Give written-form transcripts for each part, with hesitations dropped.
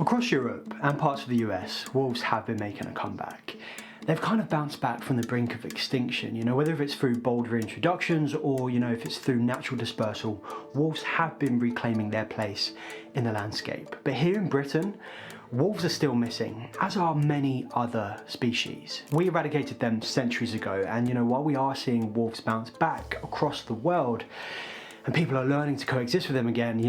Across Europe and parts of the US, wolves have been making a comeback. They've kind of bounced back from the brink of extinction, whether it's through bold reintroductions or, if it's through natural dispersal, wolves have been reclaiming their place in the landscape. But here in Britain, wolves are still missing, as are many other species. We eradicated them centuries ago, and while we are seeing wolves bounce back across the world, and people are learning to coexist with them again,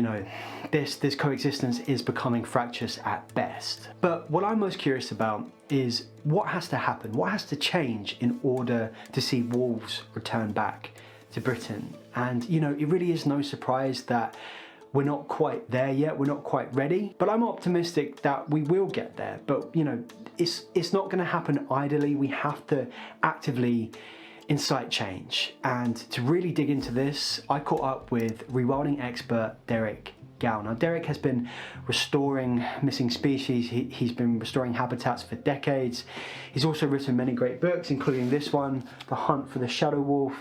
this coexistence is becoming fractious at best. But what I'm most curious about is what has to happen, what has to change in order to see wolves return back to Britain. And it really is no surprise that we're not quite there yet, we're not quite ready, but I'm optimistic that we will get there. But it's not gonna happen idly. We have to actively incite change. And to really dig into this, I caught up with rewilding expert Derek Gow. Now, Derek has been restoring missing species. He's been restoring habitats for decades. He's also written many great books, including this one, The Hunt for the Shadow Wolf.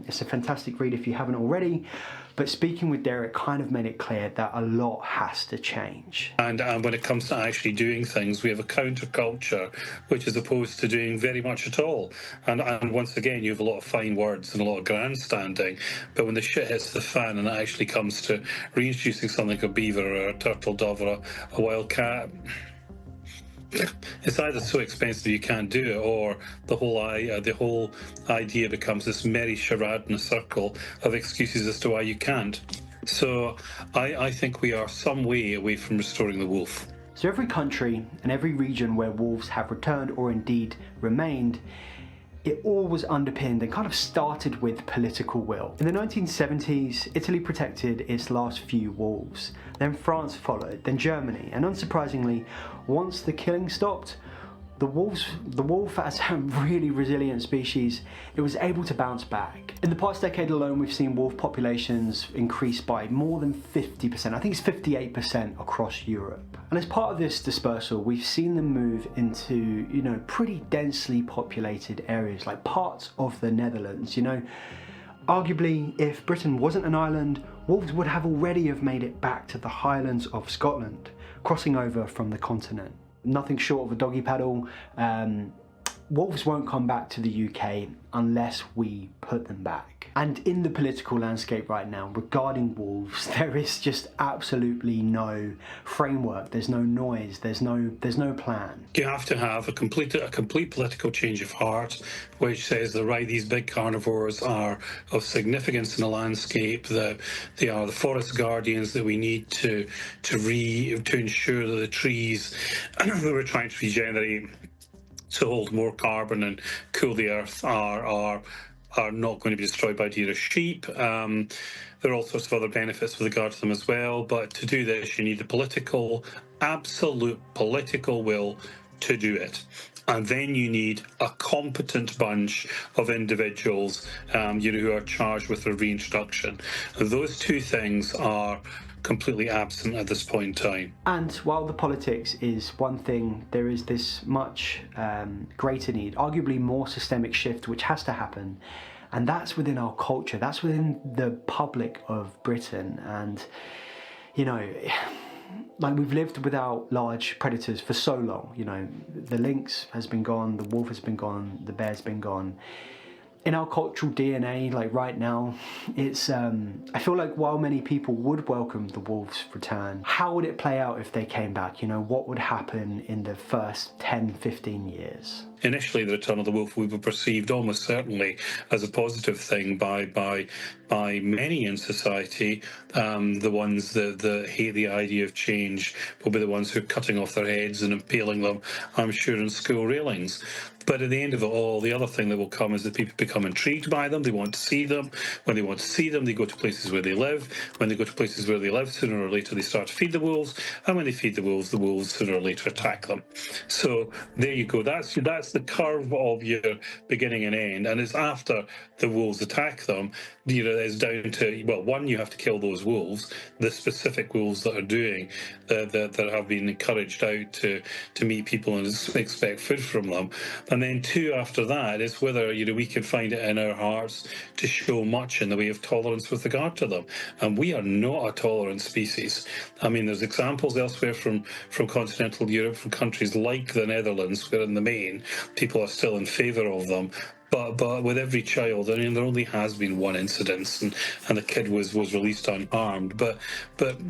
It's a fantastic read if you haven't already. But speaking with Derek kind of made it clear that a lot has to change. And when it comes to actually doing things, we have a counterculture, which is opposed to doing very much at all. And once again, you have a lot of fine words and a lot of grandstanding. But when the shit hits the fan and it actually comes to reintroducing something like a beaver or a turtle dove or a wild cat, it's either so expensive you can't do it, or the whole idea becomes this merry charade in a circle of excuses as to why you can't. So I think we are some way away from restoring the wolf. So every country and every region where wolves have returned or indeed remained, it all was underpinned and kind of started with political will. In the 1970s, Italy protected its last few wolves. Then France followed, then Germany, and unsurprisingly, once the killing stopped, the wolf as a really resilient species, it was able to bounce back. In the past decade alone, we've seen wolf populations increase by more than 50%. I think it's 58% across Europe. And as part of this dispersal, we've seen them move into, pretty densely populated areas, like parts of the Netherlands. Arguably, if Britain wasn't an island, wolves would have already have made it back to the Highlands of Scotland, crossing over from the continent. Nothing short of a doggy paddle. Wolves won't come back to the UK unless we put them back. And in the political landscape right now, regarding wolves, there is just absolutely no framework. There's no noise. There's no plan. You have to have a complete political change of heart, which says that these big carnivores are of significance in the landscape. That they are the forest guardians that we need to ensure that the trees that we're trying to regenerate to hold more carbon and cool the earth are not going to be destroyed by deer or sheep. There are all sorts of other benefits with regard to them as well, but to do this you need the absolute political will to do it. And then you need a competent bunch of individuals who are charged with the reintroduction. Those two things are completely absent at this point in time. And while the politics is one thing, there is this much greater need, arguably more systemic shift, which has to happen. And that's within our culture, that's within the public of Britain. And, like we've lived without large predators for so long. The lynx has been gone, the wolf has been gone, the bear's been gone. In our cultural DNA, like right now, it's, I feel like while many people would welcome the wolves' return, how would it play out if they came back? What would happen in the first 10, 15 years? Initially, the return of the wolf will be perceived almost certainly as a positive thing by many in society. The ones that hate the idea of change will be the ones who are cutting off their heads and impaling them, I'm sure, in school railings. But at the end of it all, the other thing that will come is that people become intrigued by them. They want to see them. When they want to see them, they go to places where they live. When they go to places where they live, sooner or later they start to feed the wolves. And when they feed the wolves sooner or later attack them. So there you go. That's the curve of your beginning and end. And it's after the wolves attack them is down to, well, one, you have to kill those wolves, the specific wolves that are doing that have been encouraged out to meet people and expect food from them, and then two, after that, is whether we can find it in our hearts to show much in the way of tolerance with regard to them. And we are not a tolerant species. I mean, there's examples elsewhere from continental Europe, from countries like the Netherlands, where in the main people are still in favour of them. But with every child, I mean, there only has been one incident, and the kid was released unharmed. But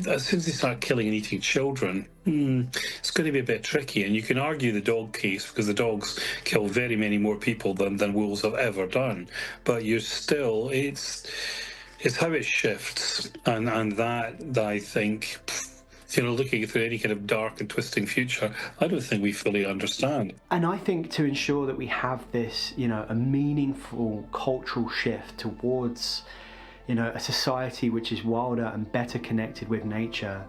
as soon as they start killing and eating children, it's going to be a bit tricky. And you can argue the dog case, because the dogs kill very many more people than wolves have ever done. But you're still, it's how it shifts, and that I think, looking through any kind of dark and twisting future, I don't think we fully understand. And I think to ensure that we have this, a meaningful cultural shift towards, a society which is wilder and better connected with nature,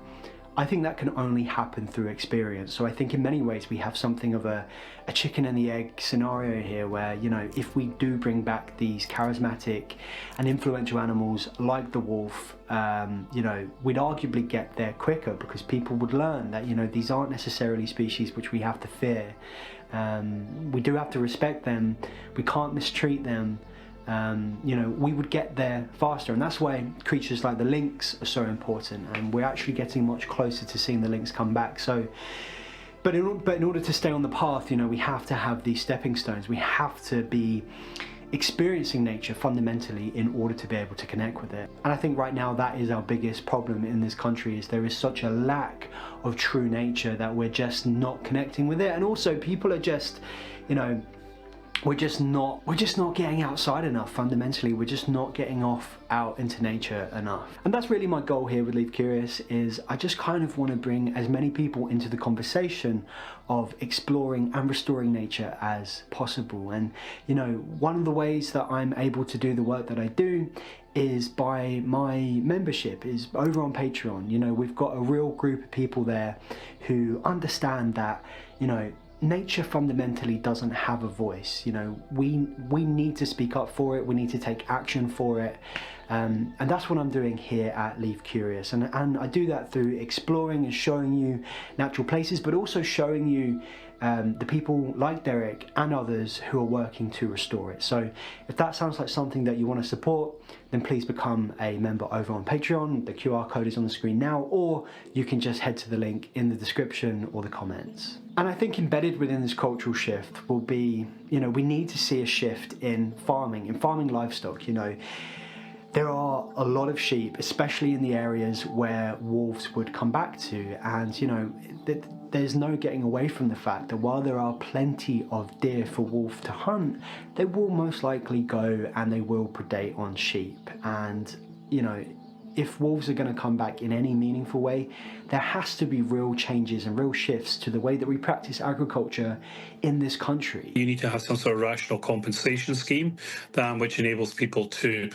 I think that can only happen through experience. So I think in many ways we have something of a chicken and the egg scenario here where, if we do bring back these charismatic and influential animals like the wolf, we'd arguably get there quicker, because people would learn that, these aren't necessarily species which we have to fear. We do have to respect them. We can't mistreat them. We would get there faster, and that's why creatures like the lynx are so important, and we're actually getting much closer to seeing the lynx come back. So, but in order to stay on the path, we have to have these stepping stones. We have to be experiencing nature fundamentally in order to be able to connect with it. And I think right now that is our biggest problem in this country, is there is such a lack of true nature that we're just not connecting with it. And also people are just, we're just not getting outside enough. Fundamentally, we're just not getting out into nature enough. And that's really my goal here with Leave Curious, is I just kind of want to bring as many people into the conversation of exploring and restoring nature as possible. And one of the ways that I'm able to do the work that I do is by my membership, is over on Patreon. We've got a real group of people there who understand that, nature fundamentally doesn't have a voice. We need to speak up for it. We need to take action for it. And that's what I'm doing here at Leave Curious. And I do that through exploring and showing you natural places, but also showing you the people like Derek and others who are working to restore it. So if that sounds like something that you want to support, then please become a member over on Patreon. The QR code is on the screen now, or you can just head to the link in the description or the comments. And I think embedded within this cultural shift will be, we need to see a shift in farming livestock. There are a lot of sheep, especially in the areas where wolves would come back to, and there's no getting away from the fact that while there are plenty of deer for wolf to hunt, they will most likely go and they will predate on sheep. And if wolves are going to come back in any meaningful way, there has to be real changes and real shifts to the way that we practice agriculture in this country. You need to have some sort of rational compensation scheme, which enables people to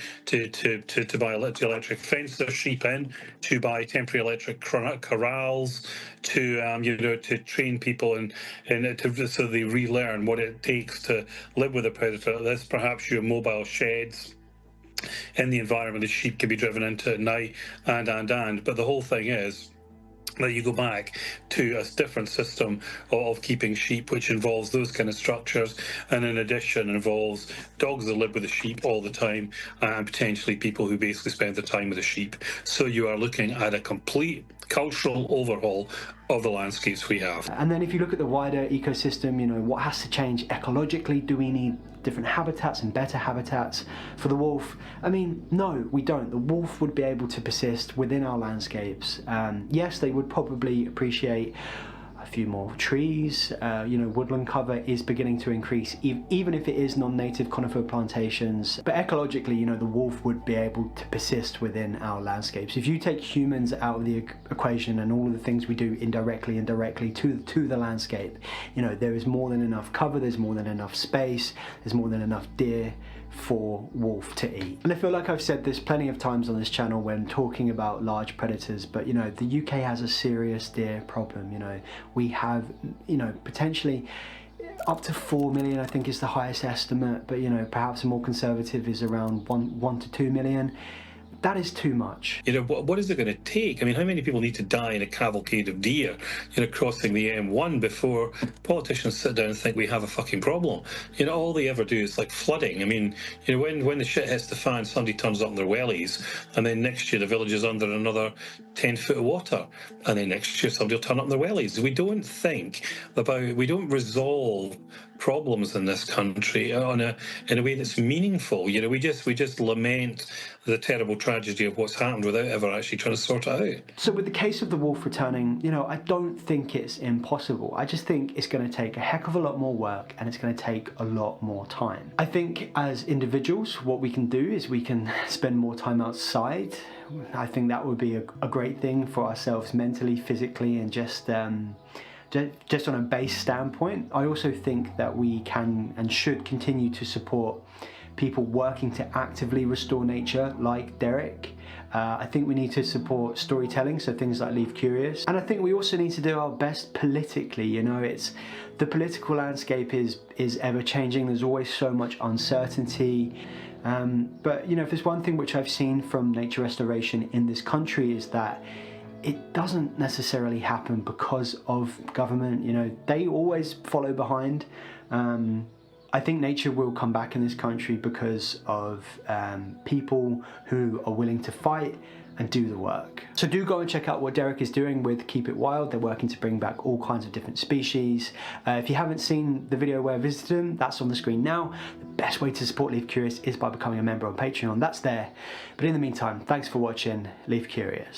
buy electric fence their sheep in, to buy temporary electric corrals, to train people so they relearn what it takes to live with a predator. That's perhaps your mobile sheds in the environment the sheep can be driven into at night, but the whole thing is that you go back to a different system of keeping sheep, which involves those kind of structures, and in addition involves dogs that live with the sheep all the time, and potentially people who basically spend their time with the sheep. So you are looking at a complete cultural overhaul of the landscapes we have. And then if you look at the wider ecosystem, what has to change ecologically? Do we need different habitats and better habitats for the wolf? I mean, no, we don't. The wolf would be able to persist within our landscapes. Yes, they would probably appreciate a few more trees. Woodland cover is beginning to increase, even if it is non-native conifer plantations. But ecologically, the wolf would be able to persist within our landscapes. If you take humans out of the equation and all of the things we do indirectly to the landscape, there is more than enough cover, there's more than enough space, there's more than enough deer for wolf to eat. And I feel like I've said this plenty of times on this channel when talking about large predators, but the UK has a serious deer problem. We have potentially up to 4 million, I think, is the highest estimate, but you know, perhaps a more conservative is around 1 to 2 million. That is too much. You know, what is it going to take? I mean, how many people need to die in a cavalcade of deer, you know, crossing the M1 before politicians sit down and think we have a fucking problem? You know, all they ever do is like flooding. I mean, you know, when the shit hits the fan, somebody turns up in their wellies, and then next year the village is under another 10 foot of water, and then next year somebody will turn up in their wellies. We don't resolve problems in this country in a way that's meaningful. You know, we just lament the terrible tragedy of what's happened without ever actually trying to sort it out. So with the case of the wolf returning, you know, I don't think it's impossible. I just think it's going to take a heck of a lot more work, and it's going to take a lot more time. I think as individuals, what we can do is we can spend more time outside. I think that would be a great thing for ourselves mentally, physically, and just on a base standpoint. I also think that we can and should continue to support people working to actively restore nature, like Derek. I think we need to support storytelling, so things like Leave Curious. And I think we also need to do our best politically. You know, the political landscape is ever changing. There's always so much uncertainty. But you know, if there's one thing which I've seen from nature restoration in this country is that it doesn't necessarily happen because of government. You know, they always follow behind. I think nature will come back in this country because of people who are willing to fight and do the work. So do go and check out what Derek is doing with Keep It Wild. They're working to bring back all kinds of different species. If you haven't seen the video where I visited him, that's on the screen now. The best way to support Leave Curious is by becoming a member on Patreon. That's there. But in the meantime, thanks for watching. Leave Curious.